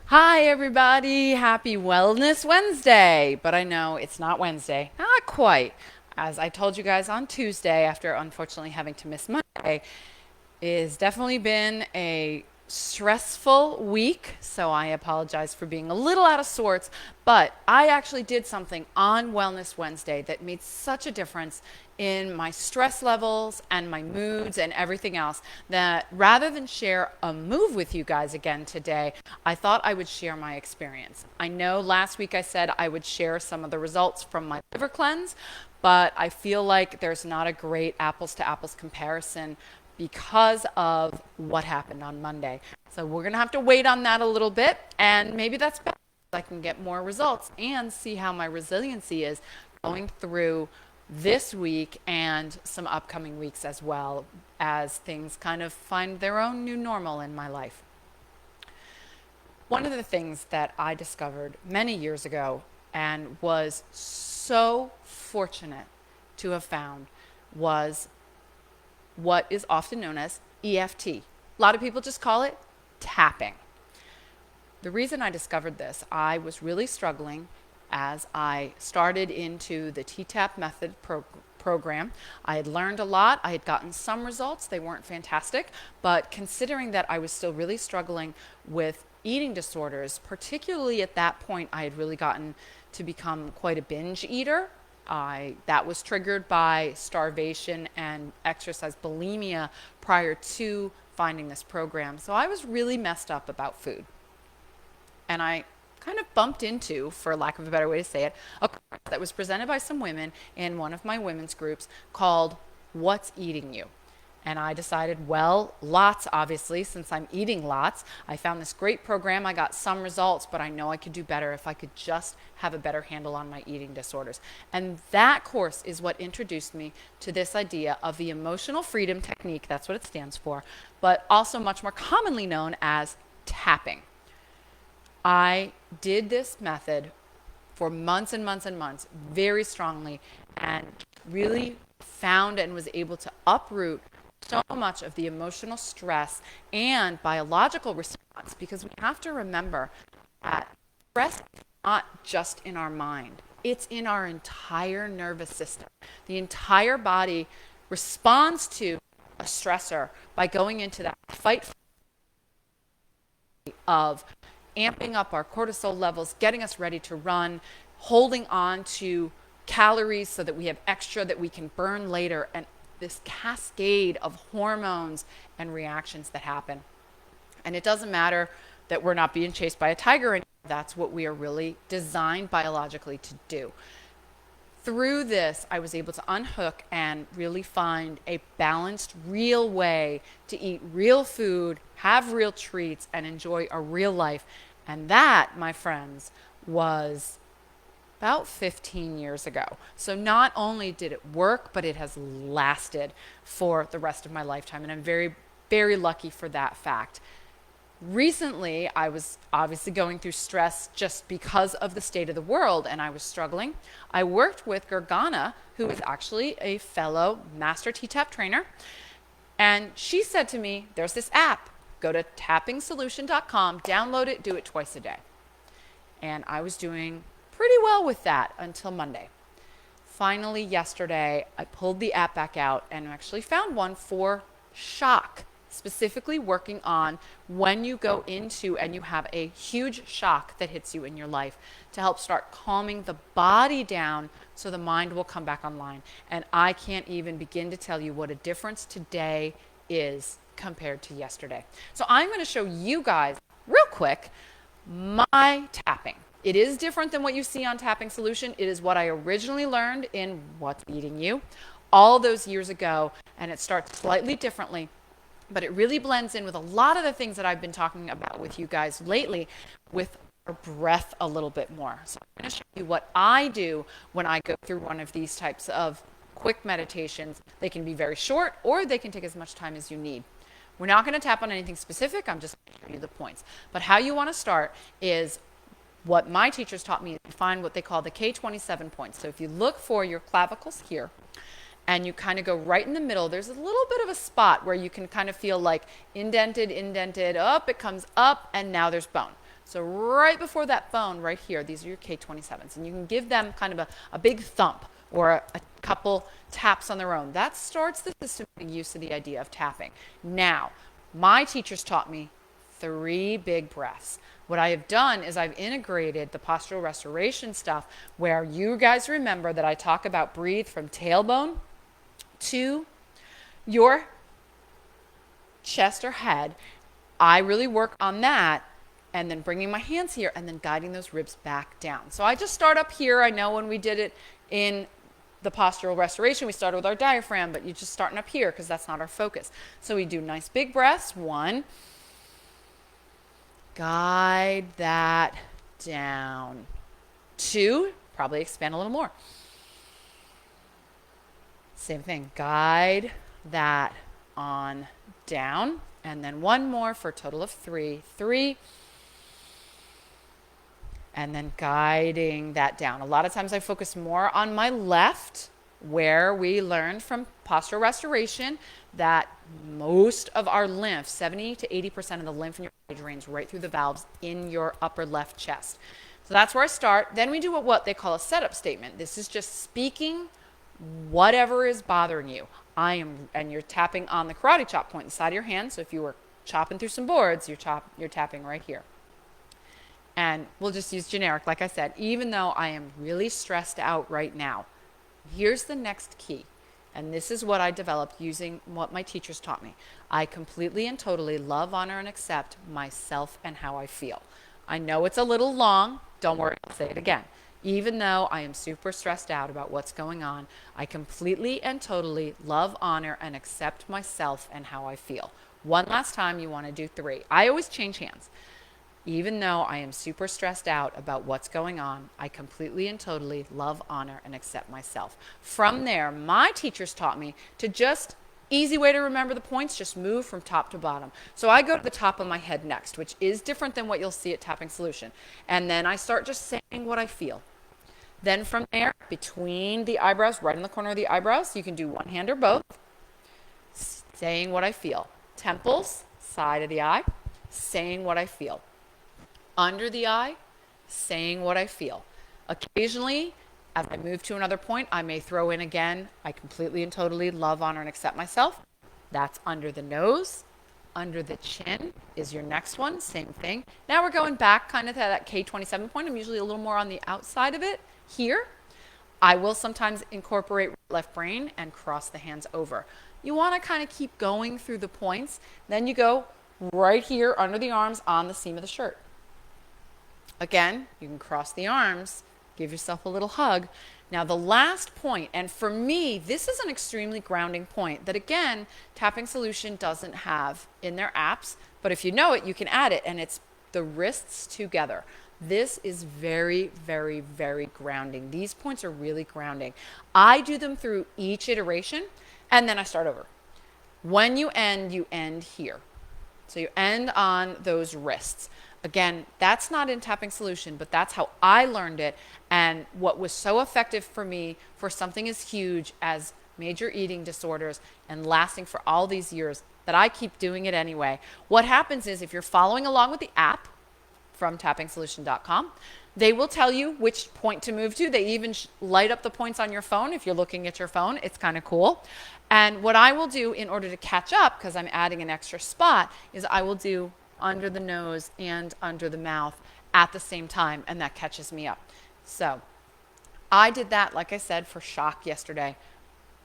Hi, everybody. Happy Wellness Wednesday. But I know it's not Wednesday. Not quite. As I told you guys on Tuesday, after unfortunately having to miss Monday, it's definitely been a stressful week. So I apologize for being a little out of sorts. But I actually did something on Wellness Wednesday that made such a difference in my stress levels and my moods and everything else that rather than share a move with you guys again today, I thought I would share my experience. I know last week I said I would share some of the results from my liver cleanse, but I feel like there's not a great apples to apples comparison because of what happened on Monday. So we're going to have to wait on that a little bit, and maybe that's better. I can get more results and see how my resiliency is going through this week and some upcoming weeks as well, as things kind of find their own new normal in my life. One of the things that I discovered many years ago and was so fortunate to have found was what is often known as EFT. A lot of people just call it tapping. The reason I discovered this, I was really struggling as I started into the T-TAP method program. I had learned a lot. I had gotten some results. They weren't fantastic, but considering that I was still really struggling with eating disorders, particularly at that point, I had really gotten to become quite a binge eater. That was triggered by starvation and exercise bulimia prior to finding this program. So I was really messed up about food. And I kind of bumped into, for lack of a better way to say it, a course that was presented by some women in one of my women's groups called What's Eating You? And I decided, well, lots, obviously, since I'm eating lots. I found this great program. I got some results, but I know I could do better if I could just have a better handle on my eating disorders. And that course is what introduced me to this idea of the emotional freedom technique. That's what it stands for, but also much more commonly known as tapping. I did this method for months and months and months very strongly and really found and was able to uproot so much of the emotional stress and biological response, because we have to remember that stress is not just in our mind. It's in our entire nervous system. The entire body responds to a stressor by going into that fight of amping up our cortisol levels, getting us ready to run, holding on to calories so that we have extra that we can burn later, and this cascade of hormones and reactions that happen. And it doesn't matter that we're not being chased by a tiger anymore. That's what we are really designed biologically to do. Through this, I was able to unhook and really find a balanced, real way to eat real food, have real treats, and enjoy a real life. And that, my friends, was about 15 years ago. So not only did it work, but it has lasted for the rest of my lifetime. And I'm very, very lucky for that fact. Recently, I was obviously going through stress just because of the state of the world, and I was struggling. I worked with Gergana, who is actually a fellow master T-TAP trainer, and she said to me, there's this app. Go to tappingsolution.com, download it, do it twice a day. And I was doing pretty well with that until Monday. Finally, yesterday, I pulled the app back out and actually found one for shock, specifically working on when you go into and you have a huge shock that hits you in your life, to help start calming the body down so the mind will come back online. And I can't even begin to tell you what a difference today is compared to yesterday. So I'm going to show you guys real quick my tapping. It is different than what you see on Tapping Solution. It is what I originally learned in What's Eating You all those years ago, and it starts slightly differently, but it really blends in with a lot of the things that I've been talking about with you guys lately, with our breath a little bit more. So I'm going to show you what I do when I go through one of these types of quick meditations. They can be very short, or they can take as much time as you need. We're not going to tap on anything specific. I'm just going to show you the points. But how you want to start is what my teachers taught me, to find what they call the K27 points. So if you look for your clavicles here, and you kind of go right in the middle. There's a little bit of a spot where you can kind of feel like indented, up, it comes up, and now there's bone. So right before that bone, right here, these are your K27s, and you can give them kind of a big thump or a couple taps on their own. That starts the system getting used to the idea of tapping. Now, my teachers taught me 3 big breaths. What I have done is I've integrated the postural restoration stuff where you guys remember that I talk about breathe from tailbone to your chest or head. I really work on that, and then bringing my hands here and then guiding those ribs back down. So I just start up here. I know when we did it in the postural restoration, we started with our diaphragm, but you're just starting up here because that's not our focus. So we do nice big breaths. 1, guide that down. 2, probably expand a little more. Same thing, guide that on down. And then 1 more for a total of 3. 3. And then guiding that down. A lot of times I focus more on my left, where we learned from postural restoration that most of our lymph, 70 to 80% of the lymph in your body drains right through the valves in your upper left chest. So that's where I start. Then we do what they call a setup statement. This is just speaking whatever is bothering you. And you're tapping on the karate chop point inside of your hand. So if you were chopping through some boards, you're tapping right here. And we'll just use generic, like I said, even though I am really stressed out right now. Here's the next key. And this is what I developed using what my teachers taught me. I completely and totally love, honor, and accept myself and how I feel. I know it's a little long. Don't worry, I'll say it again. Even though I am super stressed out about what's going on, I completely and totally love, honor, and accept myself and how I feel. One last time, you want to do 3. I always change hands. Even though I am super stressed out about what's going on, I completely and totally love, honor, and accept myself. From there, my teachers taught me to just, easy way to remember the points, just move from top to bottom. So I go to the top of my head next, which is different than what you'll see at Tapping Solution. And then I start just saying what I feel. Then from there, between the eyebrows, right in the corner of the eyebrows, you can do one hand or both, saying what I feel. Temples, side of the eye, saying what I feel. Under the eye, saying what I feel. Occasionally, as I move to another point, I may throw in again, I completely and totally love, honor, and accept myself. That's under the nose. Under the chin is your next one, same thing. Now we're going back kind of to that K27 point. I'm usually a little more on the outside of it here. I will sometimes incorporate left brain and cross the hands over. You want to kind of keep going through the points. Then you go right here under the arms on the seam of the shirt. Again, you can cross the arms, give yourself a little hug. Now the last point, and for me, this is an extremely grounding point that again, Tapping Solution doesn't have in their apps, but if you know it, you can add it, and it's the wrists together. This is very, very, very grounding. These points are really grounding. I do them through each iteration, and then I start over. When you end here. So you end on those wrists. Again, that's not in Tapping Solution, but that's how I learned it. And what was so effective for me for something as huge as major eating disorders and lasting for all these years that I keep doing it anyway. What happens is if you're following along with the app from tappingsolution.com, they will tell you which point to move to. They even light up the points on your phone if you're looking at your phone. It's kind of cool. And what I will do in order to catch up, because I'm adding an extra spot, is I will do under the nose and under the mouth at the same time, and that catches me up. So I did that, like I said, for shock yesterday.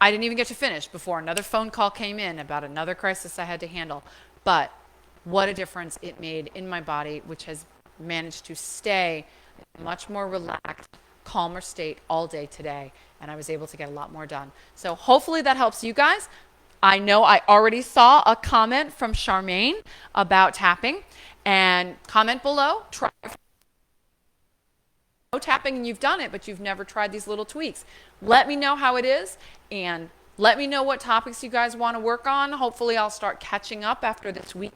I didn't even get to finish before another phone call came in about another crisis I had to handle. But what a difference it made in my body, which has managed to stay in a much more relaxed, calmer state all day today. And I was able to get a lot more done. So hopefully that helps you guys. I know I already saw a comment from Charmaine about tapping, and comment below, try tapping and you've done it, but you've never tried these little tweaks. Let me know how it is, and let me know what topics you guys want to work on. Hopefully I'll start catching up after this week.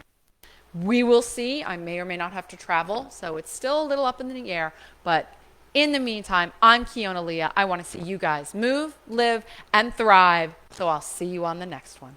We will see. I may or may not have to travel, so it's still a little up in the air, but In the meantime, I'm Kiona Leah. I want to see you guys move, live, and thrive. So I'll see you on the next one.